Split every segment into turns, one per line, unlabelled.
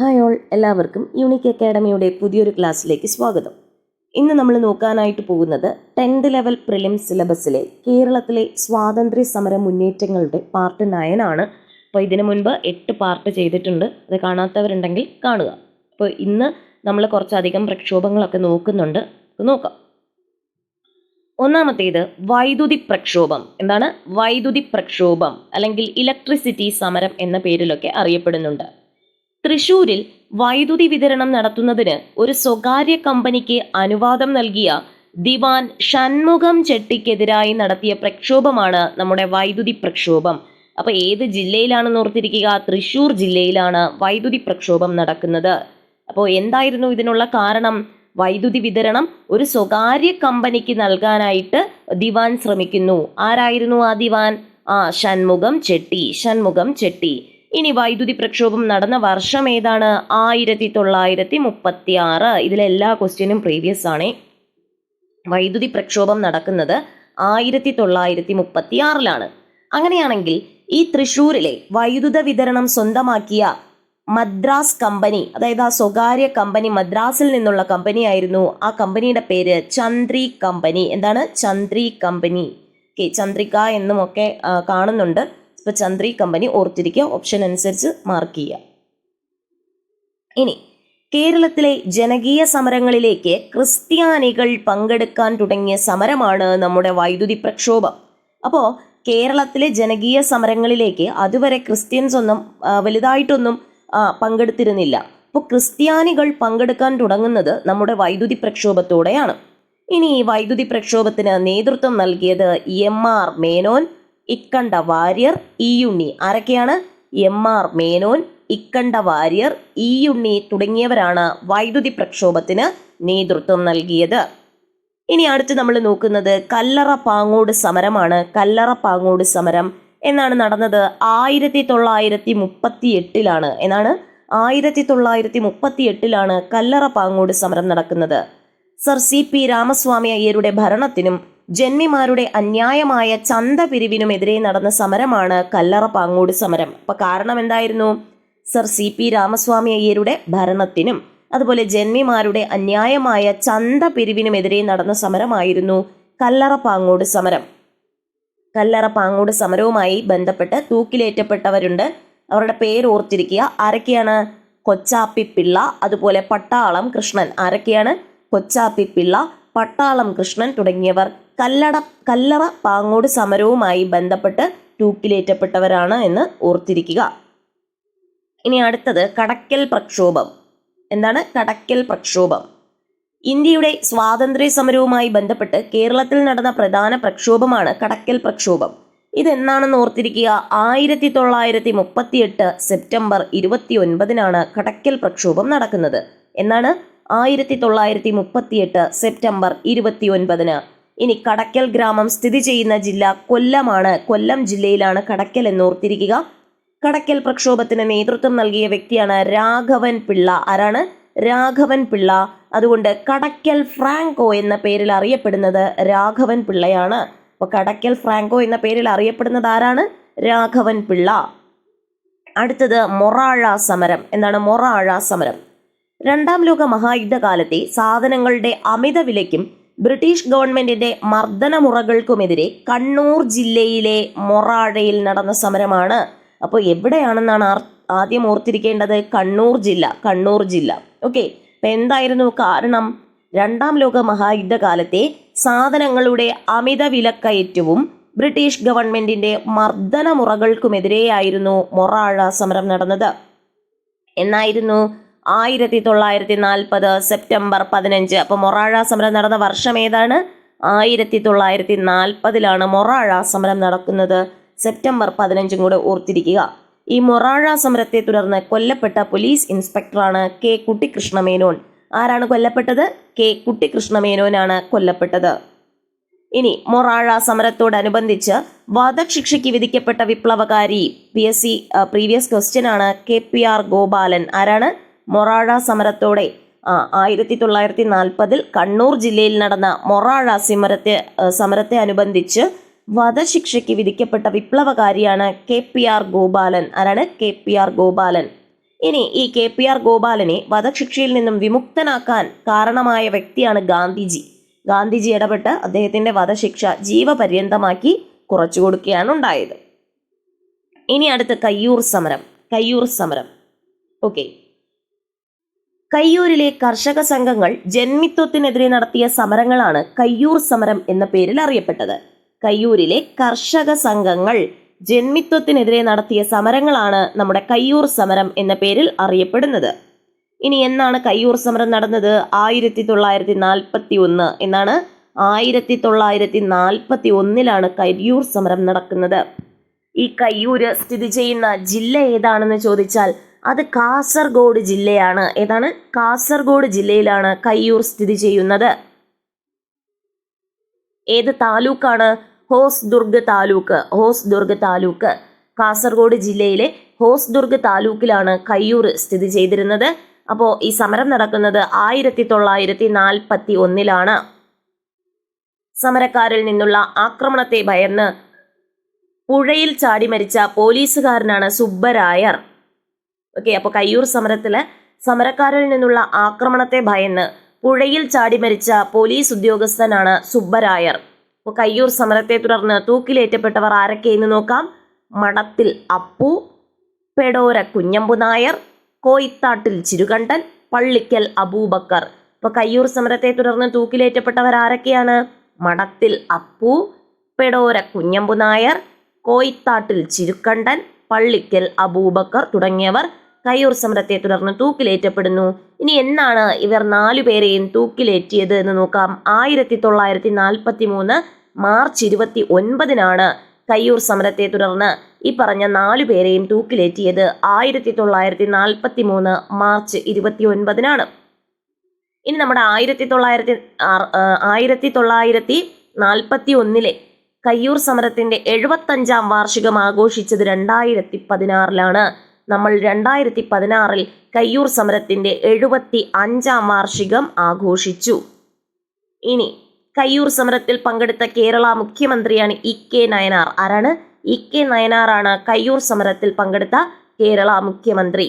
Hi all, എല്ലാവർക്കും unique അക്കാഡമിയുടെ പുതിയൊരു ക്ലാസ്സിലേക്ക് സ്വാഗതം. ഇന്ന് നമ്മൾ നോക്കാനായിട്ട് പോകുന്നത് 10th ലെവൽ പ്രിലിംസ് സിലബസിലെ കേരളത്തിലെ സ്വാതന്ത്ര്യ സമര മുന്നേറ്റങ്ങളുടെ പാർട്ട് 9 ആണ്. അപ്പോൾ ഇതിനു മുൻപ് 8 പാർട്ട് ചെയ്തിട്ടുണ്ട്. അത് കാണാത്തവരുണ്ടെങ്കിൽ കാണുക. അപ്പോൾ ഇന്ന് നമ്മൾ കുറച്ചധികം പ്രക്ഷോഭങ്ങളൊക്കെ നോക്കുന്നുണ്ട്. നോക്കാം. ഒന്നാമത്തേത് വൈദ്യുതി പ്രക്ഷോഭം. എന്താണ് വൈദ്യുതി പ്രക്ഷോഭം? അല്ലെങ്കിൽ ഇലക്ട്രിസിറ്റി സമരം എന്ന പേരിലൊക്കെ അറിയപ്പെടുന്നുണ്ട്. തൃശൂരിൽ വൈദ്യുതി വിതരണം നടത്തുന്നതിന് ഒരു സ്വകാര്യ കമ്പനിക്ക് അനുവാദം നൽകിയ ദിവാൻ ഷൺമുഖം ചെട്ടിക്കെതിരായി നടത്തിയ പ്രക്ഷോഭമാണ് നമ്മുടെ വൈദ്യുതി പ്രക്ഷോഭം. അപ്പൊ ഏത് ജില്ലയിലാണെന്ന് ഓർത്തിരിക്കുക? തൃശൂർ ജില്ലയിലാണ് വൈദ്യുതി പ്രക്ഷോഭം നടക്കുന്നത്. അപ്പോൾ എന്തായിരുന്നു ഇതിനുള്ള കാരണം? വൈദ്യുതി വിതരണം ഒരു സ്വകാര്യ കമ്പനിക്ക് നൽകാനായിട്ട് ദിവാൻ ശ്രമിക്കുന്നു. ആരായിരുന്നു ആ ദിവാൻ? ഷൺമുഖം ചെട്ടി. ഇനി വൈദ്യുതി പ്രക്ഷോഭം നടന്ന വർഷം ഏതാണ്? 1936. ഇതിലെല്ലാ ക്വസ്റ്റ്യനും പ്രീവിയസ് ആണ്. വൈദ്യുതി പ്രക്ഷോഭം നടക്കുന്നത് 1936 അങ്ങനെയാണെങ്കിൽ ഈ തൃശ്ശൂരിലെ വൈദ്യുത വിതരണം സ്വന്തമാക്കിയ മദ്രാസ് കമ്പനി, അതായത് ആ സ്വകാര്യ കമ്പനി മദ്രാസിൽ നിന്നുള്ള കമ്പനി ആയിരുന്നു. ആ കമ്പനിയുടെ പേര് ചന്ദ്രി കമ്പനി. എന്താണ്? ചന്ദ്രി കമ്പനി. ചന്ദ്രിക എന്നുമൊക്കെ കാണുന്നുണ്ട്. ഇപ്പൊ ചന്ദ്രി കമ്പനി ഓർത്തിരിക്കുക. ഓപ്ഷൻ അനുസരിച്ച് മാർക്ക് ചെയ്യുക. ഇനി കേരളത്തിലെ ജനകീയ സമരങ്ങളിലേക്ക് ക്രിസ്ത്യാനികൾ പങ്കെടുക്കാൻ തുടങ്ങിയ സമരമാണ് നമ്മുടെ വൈദ്യുതി പ്രക്ഷോഭം. അപ്പോൾ കേരളത്തിലെ ജനകീയ സമരങ്ങളിലേക്ക് അതുവരെ ക്രിസ്ത്യൻസ് ഒന്നും വലുതായിട്ടൊന്നും പങ്കെടുത്തിരുന്നില്ല. അപ്പോൾ ക്രിസ്ത്യാനികൾ പങ്കെടുക്കാൻ തുടങ്ങുന്നത് നമ്മുടെ വൈദ്യുതി പ്രക്ഷോഭത്തോടെയാണ്. ഇനി ഈ വൈദ്യുതി പ്രക്ഷോഭത്തിന് നേതൃത്വം നൽകിയത് M.R. മേനോൻ, ഇക്കണ്ട വാര്യർ, ഈയുണ്ണി. ആരൊക്കെയാണ്? M.R. മേനോൻ, ഇക്കണ്ട വാര്യർ, ഈയുണ്ണി തുടങ്ങിയവരാണ് വൈദ്യുതി പ്രക്ഷോഭത്തിന് നേതൃത്വം നൽകിയത്. ഇനി അടുത്ത് നമ്മൾ നോക്കുന്നത് കല്ലറ പാങ്ങോട് സമരമാണ്. കല്ലറ പാങ്ങോട് സമരം എന്നാണ് നടന്നത്? 1938 എന്നാണ് 1938 കല്ലറ പാങ്ങോട് സമരം നടക്കുന്നത്. Sir C.P. രാമസ്വാമി അയ്യരുടെ ഭരണത്തിനും ജന്മിമാരുടെ അന്യായമായ ചന്ത പിരിവിനുമെതിരെ നടന്ന സമരമാണ് കല്ലറ പാങ്ങോട് സമരം. അപ്പൊ കാരണം എന്തായിരുന്നു? Sir C.P. രാമസ്വാമി അയ്യരുടെ ഭരണത്തിനും അതുപോലെ ജന്മിമാരുടെ അന്യായമായ ചന്ത പിരിവിനുമെതിരെ നടന്ന സമരമായിരുന്നു കല്ലറ പാങ്ങോട് സമരം. കല്ലറ പാങ്ങോട് സമരവുമായി ബന്ധപ്പെട്ട് തൂക്കിലേറ്റപ്പെട്ടവരുണ്ട്. അവരുടെ പേര് ഓർത്തിരിക്കുക. ആരൊക്കെയാണ്? കൊച്ചാപ്പി പിള്ള, അതുപോലെ പട്ടാളം കൃഷ്ണൻ. ആരൊക്കെയാണ്? കൊച്ചാപ്പി പിള്ള, പട്ടാളം കൃഷ്ണൻ തുടങ്ങിയവർ കല്ലറ പാങ്ങോട് സമരവുമായി ബന്ധപ്പെട്ട് തൂക്കിലേറ്റപ്പെട്ടവരാണ് എന്ന് ഓർത്തിരിക്കുക. ഇനി അടുത്തത് കടക്കൽ പ്രക്ഷോഭം. എന്താണ് കടക്കൽ പ്രക്ഷോഭം? ഇന്ത്യയുടെ സ്വാതന്ത്ര്യ സമരവുമായി ബന്ധപ്പെട്ട് കേരളത്തിൽ നടന്ന പ്രധാന പ്രക്ഷോഭമാണ് കടക്കൽ പ്രക്ഷോഭം. ഇതെന്നാണെന്ന് ഓർത്തിരിക്കുക. 1938 സെപ്റ്റംബർ 29 കടക്കൽ പ്രക്ഷോഭം നടക്കുന്നത്. എന്നാണ്? 1938 സെപ്റ്റംബർ 29. ഇനി കടക്കൽ ഗ്രാമം സ്ഥിതി ചെയ്യുന്ന ജില്ല കൊല്ലമാണ്. കൊല്ലം ജില്ലയിലാണ് കടക്കൽ എന്ന് ഓർത്തിരിക്കുക. കടക്കൽ പ്രക്ഷോഭത്തിന് നേതൃത്വം നൽകിയ വ്യക്തിയാണ് രാഘവൻ പിള്ള. ആരാണ്? രാഘവൻ പിള്ള. അതുകൊണ്ട് കടക്കൽ ഫ്രാങ്കോ എന്ന പേരിൽ അറിയപ്പെടുന്നത് രാഘവൻ പിള്ളയാണ്. അപ്പൊ കടക്കൽ ഫ്രാങ്കോ എന്ന പേരിൽ അറിയപ്പെടുന്നത് ആരാണ്? രാഘവൻ പിള്ള. അടുത്തത് മൊറാഴ സമരം. എന്താണ് മൊറാഴ സമരം? 2ാം ലോക മഹായുദ്ധകാലത്തെ സാധനങ്ങളുടെ അമിത വിലയ്ക്കും ബ്രിട്ടീഷ് ഗവൺമെന്റിന്റെ മർദ്ദനമുറകൾക്കുമെതിരെ കണ്ണൂർ ജില്ലയിലെ മൊറാഴയിൽ നടന്ന സമരമാണ്. അപ്പോൾ എവിടെയാണെന്നാണ് ആദ്യം ഓർത്തിരിക്കേണ്ടത്? കണ്ണൂർ ജില്ല. ഓക്കെ. അപ്പൊ എന്തായിരുന്നു കാരണം? 2ാം ലോക മഹായുദ്ധകാലത്തെ സാധനങ്ങളുടെ അമിത വിലക്കയറ്റവും ബ്രിട്ടീഷ് ഗവൺമെന്റിന്റെ മർദ്ദനമുറകൾക്കുമെതിരെയായിരുന്നു മൊറാഴ സമരം നടന്നത്. എന്നായിരുന്നു? 1940 സെപ്റ്റംബർ 15. അപ്പൊ മൊറാഴ സമരം നടന്ന വർഷം ഏതാണ്? 1940 മൊറാഴ സമരം നടക്കുന്നത്. സെപ്റ്റംബർ 15 കൂടെ ഓർത്തിരിക്കുക. ഈ മൊറാഴ സമരത്തെ തുടർന്ന് കൊല്ലപ്പെട്ട പോലീസ് ഇൻസ്പെക്ടറാണ് K. കുട്ടിക്കൃഷ്ണമേനോൻ. ആരാണ് കൊല്ലപ്പെട്ടത്? K. കുട്ടിക്കൃഷ്ണമേനോനാണ് കൊല്ലപ്പെട്ടത്. ഇനി മൊറാഴ സമരത്തോടനുബന്ധിച്ച് വധശിക്ഷയ്ക്ക് വിധിക്കപ്പെട്ട വിപ്ലവകാരി PSC പ്രീവിയസ് ക്വസ്റ്റ്യൻ ആണ് KPR ഗോപാലൻ. ആരാണ്? മൊറാഴ സമരത്തോടെ 1940 കണ്ണൂർ ജില്ലയിൽ നടന്ന മൊറാഴ സമരത്തെ അനുബന്ധിച്ച് വധശിക്ഷയ്ക്ക് വിധിക്കപ്പെട്ട വിപ്ലവകാരിയാണ് KPR ഗോപാലൻ. ആരാണ്? KPR ഗോപാലൻ. ഇനി ഈ KPR ഗോപാലനെ വധശിക്ഷയിൽ നിന്നും വിമുക്തനാക്കാൻ കാരണമായ വ്യക്തിയാണ് ഗാന്ധിജി. ഗാന്ധിജി ഇടപെട്ട് അദ്ദേഹത്തിന്റെ വധശിക്ഷ ജീവപര്യന്തമാക്കി കുറച്ചു കൊടുക്കുകയാണ് ഉണ്ടായത്. ഇനി അടുത്ത് കയ്യൂർ സമരം. ഓക്കെ, കയ്യൂരിലെ കർഷക സംഘങ്ങൾ ജന്മിത്വത്തിനെതിരെ നടത്തിയ സമരങ്ങളാണ് കയ്യൂർ സമരം എന്ന പേരിൽ അറിയപ്പെട്ടത്. കയ്യൂരിലെ കർഷക സംഘങ്ങൾ ജന്മിത്വത്തിനെതിരെ നടത്തിയ സമരങ്ങളാണ് നമ്മുടെ കയ്യൂർ സമരം എന്ന പേരിൽ അറിയപ്പെടുന്നത്. ഇനി എന്നാണ് കയ്യൂർ സമരം നടന്നത്? 1941 എന്നാണ്. 1941 കയ്യൂർ സമരം നടക്കുന്നത്. ഈ കയ്യൂര് സ്ഥിതി ചെയ്യുന്ന ജില്ല ഏതാണെന്ന് ചോദിച്ചാൽ അത് കാസർഗോഡ് ജില്ലയാണ്. ഏതാണ്? കാസർഗോഡ് ജില്ലയിലാണ് കയ്യൂർ സ്ഥിതി ചെയ്യുന്നത്. ഏത് താലൂക്കാണ്? ഹോസ്ദുർഗ് താലൂക്ക്. കാസർഗോഡ് ജില്ലയിലെ ഹോസ്ദുർഗ് താലൂക്കിലാണ് കയ്യൂർ സ്ഥിതി ചെയ്തിരുന്നത്. അപ്പോൾ ഈ സമരം നടക്കുന്നത് 1941 സമരക്കാരിൽ നിന്നുള്ള ആക്രമണത്തെ ഭയന്ന് പുഴയിൽ ചാടി മരിച്ച പോലീസുകാരനാണ് സുബ്ബരായർ. ഓക്കെ, അപ്പോൾ കയ്യൂർ സമരത്തില് സമരക്കാരിൽ നിന്നുള്ള ആക്രമണത്തെ ഭയന്ന് പുഴയിൽ ചാടി മരിച്ച പോലീസ് ഉദ്യോഗസ്ഥനാണ് സുബ്ബരായർ. അപ്പോൾ കയ്യൂർ സമരത്തെ തുടർന്ന് തൂക്കിലേറ്റപ്പെട്ടവർ ആരൊക്കെയെന്ന് നോക്കാം. മടത്തിൽ അപ്പു, പെടോര കുഞ്ഞമ്പു നായർ, കോയിത്താട്ടിൽ ചിരുകണ്ഠൻ, പള്ളിക്കൽ അബൂബക്കർ. അപ്പോൾ കയ്യൂർ സമരത്തെ തുടർന്ന് തൂക്കിലേറ്റപ്പെട്ടവർ ആരൊക്കെയാണ്? മടത്തിൽ അപ്പു, പെടോര കുഞ്ഞമ്പു നായർ, കോയിത്താട്ടിൽ ചിരുക്കണ്ടൻ, പള്ളിക്കൽ അബൂബക്കർ തുടങ്ങിയവർ കയ്യൂർ സമരത്തെ തുടർന്ന് തൂക്കിലേറ്റപ്പെടുന്നു. ഇനി എന്നാണ് ഇവർ 4 പേരെയും തൂക്കിലേറ്റിയത് എന്ന് നോക്കാം. 1943 മാർച്ച് 29 കയ്യൂർ സമരത്തെ തുടർന്ന് ഈ പറഞ്ഞ 4 പേരെയും തൂക്കിലേറ്റിയത്. 1943 മാർച്ച് 29 ഇനി നമ്മുടെ 1941 കയ്യൂർ സമരത്തിന്റെ 75-ാം വാർഷികം ആഘോഷിച്ചത് 2016 നമ്മൾ 2016 കയ്യൂർ സമരത്തിന്റെ 75-ാം വാർഷികം ആഘോഷിച്ചു. ഇനി കയ്യൂർ സമരത്തിൽ പങ്കെടുത്ത കേരള മുഖ്യമന്ത്രിയാണ് EK നയനാർ. ആരാണ്? EK നയനാറാണ് കയ്യൂർ സമരത്തിൽ പങ്കെടുത്ത കേരള മുഖ്യമന്ത്രി.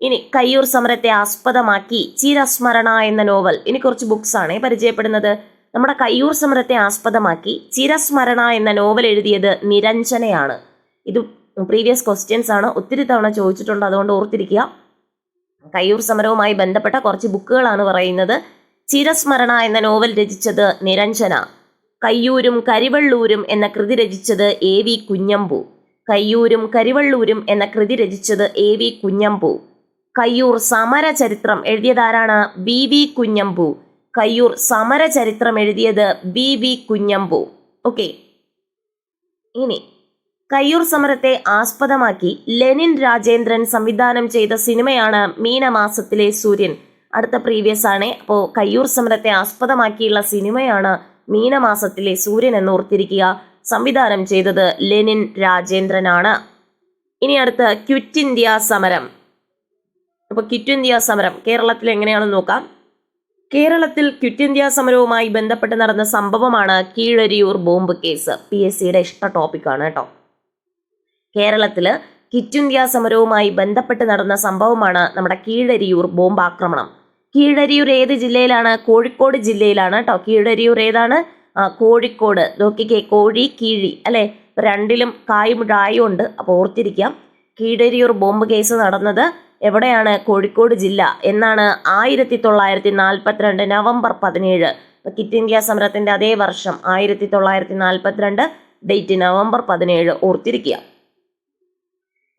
ഇനി കയ്യൂർ സമരത്തെ ആസ്പദമാക്കി ചിരസ്മരണ എന്ന നോവൽ. ഇനി കുറച്ച് ബുക്സ് ആണ് പരിചയപ്പെടുന്നത്. നമ്മുടെ കയ്യൂർ സമരത്തെ ആസ്പദമാക്കി ചിരസ്മരണ എന്ന നോവൽ എഴുതിയത് നിരഞ്ജനയാണ്. ഇത് പ്രീവിയസ് ക്വസ്റ്റ്യൻസ് ആണ്, ഒത്തിരി തവണ ചോദിച്ചിട്ടുണ്ട്, അതുകൊണ്ട് ഓർത്തിരിക്കുക. കയ്യൂർ സമരവുമായി ബന്ധപ്പെട്ട കുറച്ച് ബുക്കുകളാണ് പറയുന്നത്. ചിരസ്മരണ എന്ന നോവൽ രചിച്ചത് നിരഞ്ജന. കയ്യൂരും കരിവള്ളൂരും എന്ന കൃതി രചിച്ചത് AV കുഞ്ഞമ്പു. കയ്യൂർ സമരചരിത്രം എഴുതിയതാരാണ്? BV കുഞ്ഞമ്പു. കയ്യൂർ സമരചരിത്രം എഴുതിയത് BV കുഞ്ഞമ്പു. ഓക്കെ, ഇനി കയ്യൂർ സമരത്തെ ആസ്പദമാക്കി ലെനിൻ രാജേന്ദ്രൻ സംവിധാനം ചെയ്ത സിനിമയാണ് മീനമാസത്തിലെ സൂര്യൻ. അടുത്ത പ്രീവിയസ് ആണ്. അപ്പോൾ കയ്യൂർ സമരത്തെ ആസ്പദമാക്കിയുള്ള സിനിമയാണ് മീനമാസത്തിലെ സൂര്യൻ എന്ന് ഓർത്തിരിക്കുക. സംവിധാനം ചെയ്തത് ലെനിൻ രാജേന്ദ്രനാണ്. ഇനി അടുത്ത ക്വിറ്റ് ഇന്ത്യ സമരം. അപ്പോൾ ക്വിറ്റ് ഇന്ത്യ സമരം കേരളത്തിൽ എങ്ങനെയാണെന്ന് നോക്കാം. കേരളത്തിൽ ക്വിറ്റ് ഇന്ത്യ സമരവുമായി ബന്ധപ്പെട്ട് നടന്ന സംഭവമാണ് കീഴരിയൂർ ബോംബ് കേസ്. PSCയുടെ ഇഷ്ട ടോപ്പിക്കാണ് കേട്ടോ. കേരളത്തിൽ ക്വിറ്റ് ഇന്ത്യ സമരവുമായി ബന്ധപ്പെട്ട് നടന്ന സംഭവമാണ് നമ്മുടെ കീഴരിയൂർ ബോംബ് ആക്രമണം. കീഴരിയൂർ ഏത് ജില്ലയിലാണ്? കോഴിക്കോട് ജില്ലയിലാണ് കേട്ടോ. കീഴരിയൂർ ഏതാണ്? കോഴിക്കോട്. നോക്കിക്കേ, കോഴി കീഴി അല്ലെ, രണ്ടിലും കായും ഡായും ഉണ്ട്. അപ്പോൾ ഓർത്തിരിക്കാം. കീഴരിയൂർ ബോംബ് കേസ് നടന്നത് എവിടെയാണ്? കോഴിക്കോട് ജില്ല. എന്നാണ്? 1942 നവംബർ 17. ക്വിറ്റ് ഇന്ത്യ സമരത്തിന്റെ അതേ വർഷം 1942, ഡേറ്റ് നവംബർ 17, ഓർത്തിരിക്കുക.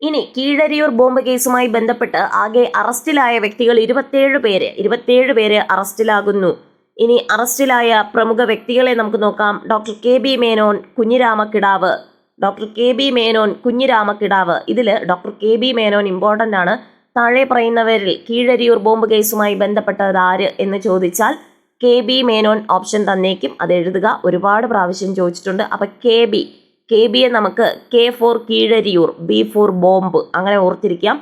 ഇനി കീഴരിയൂർ ബോംബ് കേസുമായി ബന്ധപ്പെട്ട് ആകെ അറസ്റ്റിലായ വ്യക്തികൾ 27 പേര് അറസ്റ്റിലാകുന്നു. ഇനി അറസ്റ്റിലായ പ്രമുഖ വ്യക്തികളെ നമുക്ക് നോക്കാം. Doctor KB Menon, Kunhiramakidavu. ഇതിൽ ഡോക്ടർ KB മേനോൻ ഇമ്പോർട്ടൻ്റ് ആണ്. താഴെ പറയുന്നവരിൽ കീഴരിയൂർ ബോംബ് കേസുമായി ബന്ധപ്പെട്ടത് ആര് എന്ന് ചോദിച്ചാൽ KB മേനോൻ ഓപ്ഷൻ തന്നേക്കും, അത് എഴുതുക. ഒരുപാട് പ്രാവശ്യം ചോദിച്ചിട്ടുണ്ട്. അപ്പം KB നമുക്ക് K for Keezhariyur, B for bomb, അങ്ങനെ ഓർത്തിരിക്കാം.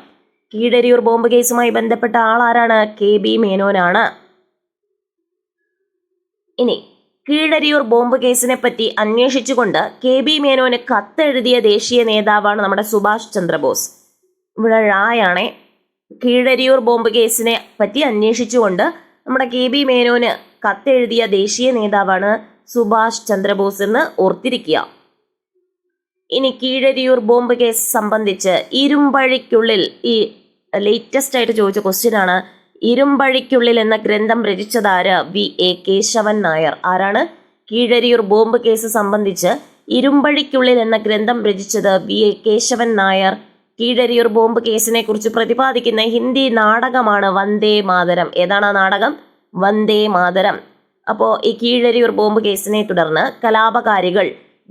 കീഴരിയൂർ ബോംബ് കേസുമായി ബന്ധപ്പെട്ട ആളാരാണ്? KB മേനോനാണ്. ഇനി കീഴരിയൂർ ബോംബ് കേസിനെ പറ്റി അന്വേഷിച്ചുകൊണ്ട് KB മേനോന് കത്തെഴുതിയ ദേശീയ നേതാവാണ് നമ്മുടെ സുഭാഷ് ചന്ദ്രബോസ്. ഇവിടെ ഴായാണേ. കീഴരിയൂർ ബോംബ് കേസിനെ പറ്റി അന്വേഷിച്ചുകൊണ്ട് നമ്മുടെ കെ ബി മേനോന് കത്തെഴുതിയ ദേശീയ നേതാവാണ് സുഭാഷ് ചന്ദ്രബോസ് എന്ന് ഓർത്തിരിക്കുക. ഇനി കീഴരിയൂർ ബോംബ് കേസ് സംബന്ധിച്ച് ഇരുമ്പഴിക്കുള്ളിൽ, ഈ ലേറ്റസ്റ്റ് ആയിട്ട് ചോദിച്ച ക്വസ്റ്റ്യൻ ആണ്, ഇരുമ്പഴിക്കുള്ളിൽ എന്ന ഗ്രന്ഥം രചിച്ചതാര്? VA കേശവൻ നായർ. ആരാണ്? കീഴരിയൂർ ബോംബ് കേസ് സംബന്ധിച്ച് ഇരുമ്പഴിക്കുള്ളിൽ എന്ന ഗ്രന്ഥം രചിച്ചത് VA കേശവൻ നായർ. കീഴരിയൂർ ബോംബ് കേസിനെ കുറിച്ച് പ്രതിപാദിക്കുന്ന ഹിന്ദി നാടകമാണ് വന്ദേ മാതരം. ഏതാണ് ആ നാടകം? വന്ദേ മാതരം. അപ്പോൾ ഈ കീഴരിയൂർ ബോംബ് കേസിനെ തുടർന്ന് കലാപകാരികൾ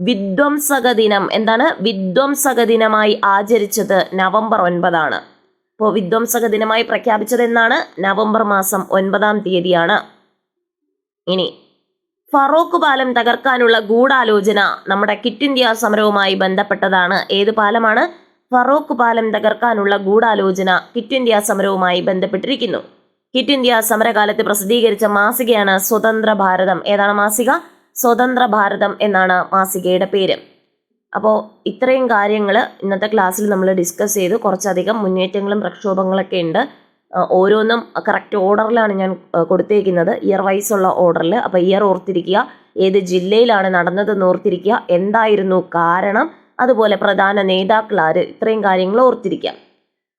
വിധ്വംസക ദിനം, എന്താണ്? വിധ്വംസക ദിനമായി ആചരിച്ചത് നവംബർ 9 അപ്പോൾ വിധ്വംസക ദിനമായി പ്രഖ്യാപിച്ചത് എന്നാണ്? നവംബർ മാസം 9 തീയതിയാണ്. ഇനി ഫറോക്ക് പാലം തകർക്കാനുള്ള ഗൂഢാലോചന നമ്മുടെ ക്വിറ്റ് ഇന്ത്യ സമരവുമായി ബന്ധപ്പെട്ടതാണ്. ഏത് പാലമാണ്? ഫറോക്ക് പാലം തകർക്കാനുള്ള ഗൂഢാലോചന ക്വിറ്റ് ഇന്ത്യ സമരവുമായി ബന്ധപ്പെട്ടിരിക്കുന്നു. ക്വിറ്റ് ഇന്ത്യ സമരകാലത്ത് പ്രസിദ്ധീകരിച്ച മാസികയാണ് സ്വതന്ത്ര ഭാരതം. ഏതാണ് മാസിക? സ്വതന്ത്ര ഭാരതം എന്നാണ് മാസികയുടെ പേര്. അപ്പോൾ ഇത്രയും കാര്യങ്ങൾ ഇന്നത്തെ ക്ലാസ്സിൽ നമ്മൾ ഡിസ്കസ് ചെയ്തു. കുറച്ചധികം മുന്നേറ്റങ്ങളും പ്രക്ഷോഭങ്ങളൊക്കെ ഉണ്ട്. ഓരോന്നും കറക്റ്റ് ഓർഡറിലാണ് ഞാൻ കൊടുത്തേക്കുന്നത്, ഇയർ വൈസ് ഉള്ള ഓർഡറിൽ. അപ്പോൾ ഇയർ ഓർത്തിരിക്കുക, ഏത് ജില്ലയിലാണ് നടന്നതെന്ന് ഓർത്തിരിക്കുക, എന്തായിരുന്നു കാരണം, അതുപോലെ പ്രധാന നേതാക്കൾ ആര്, ഇത്രയും കാര്യങ്ങൾ ഓർത്തിരിക്കാം.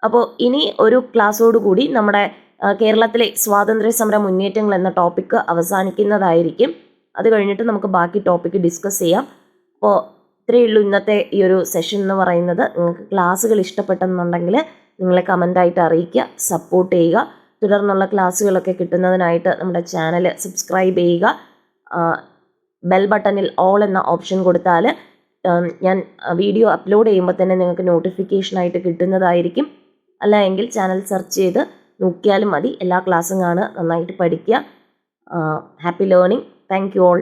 അപ്പോൾ ഇനി ഒരു ക്ലാസ്സോടുകൂടി നമ്മുടെ കേരളത്തിലെ സ്വാതന്ത്ര്യ സമര മുന്നേറ്റങ്ങൾ എന്ന ടോപ്പിക്ക് അവസാനിക്കുന്നതായിരിക്കും. അത് കഴിഞ്ഞിട്ട് നമുക്ക് ബാക്കി ടോപ്പിക്ക് ഡിസ്കസ് ചെയ്യാം. അപ്പോൾ ഇത്രയേ ഉള്ളൂ ഇന്നത്തെ ഈ ഒരു സെഷൻ എന്ന് പറയുന്നത്. നിങ്ങൾക്ക് ക്ലാസ്സുകൾ ഇഷ്ടപ്പെട്ടെന്നുണ്ടെങ്കിൽ നിങ്ങളെ കമൻ്റായിട്ട് അറിയിക്കുക, സപ്പോർട്ട് ചെയ്യുക. തുടർന്നുള്ള ക്ലാസ്സുകളൊക്കെ കിട്ടുന്നതിനായിട്ട് നമ്മുടെ ചാനൽ സബ്സ്ക്രൈബ് ചെയ്യുക. ബെൽ ബട്ടണിൽ ഓൾ എന്ന ഓപ്ഷൻ കൊടുത്താൽ ഞാൻ വീഡിയോ അപ്ലോഡ് ചെയ്യുമ്പോൾ തന്നെ നിങ്ങൾക്ക് നോട്ടിഫിക്കേഷനായിട്ട് കിട്ടുന്നതായിരിക്കും. അല്ല എങ്കിൽ ചാനൽ സെർച്ച് ചെയ്ത് നോക്കിയാലും മതി. എല്ലാ ക്ലാസ്സും കാണുക, നന്നായിട്ട് പഠിക്കുക. Happy learning. Thank you all.